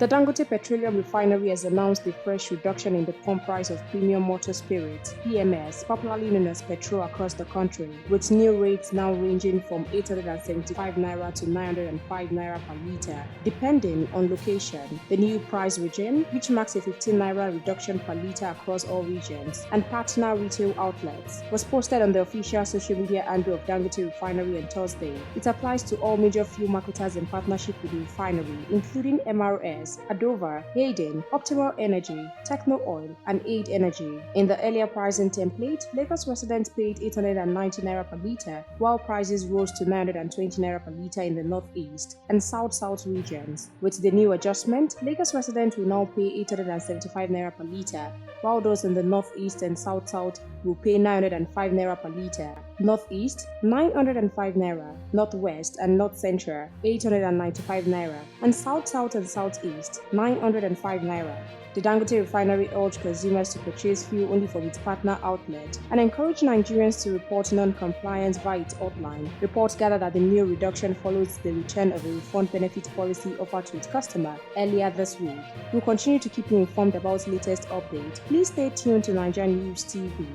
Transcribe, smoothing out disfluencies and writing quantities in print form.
The Dangote Petroleum Refinery has announced a fresh reduction in the pump price of premium motor spirits (PMS), popularly known as Petrol, across the country, with new rates now ranging from 875 naira to 905 naira per litre, depending on location. The new price regime, which marks a 15 naira reduction per litre across all regions and partner retail outlets, was posted on the official social media handle of Dangote Refinery on Thursday. It applies to all major fuel marketers in partnership with the refinery, including MRS, Adova, Hayden, Optimal Energy, Techno Oil, and Aid Energy. In the earlier pricing template, Lagos residents paid 890 naira per litre, while prices rose to 920 naira per litre in the northeast and south-south regions. With the new adjustment, Lagos residents will now pay 875 naira per litre, while those in the northeast and south-south will pay 905 naira per litre. Northeast, 905 naira, Northwest and North Central, 895 naira, and South-South and Southeast, 905 naira. The Dangote Refinery urged consumers to purchase fuel only from its partner outlet and encouraged Nigerians to report non-compliance via its hotline. Reports gather that the new reduction follows the return of a refund benefit policy offered to its customer earlier this week. We'll continue to keep you informed about the latest updates. Please stay tuned to NaijaNews TV.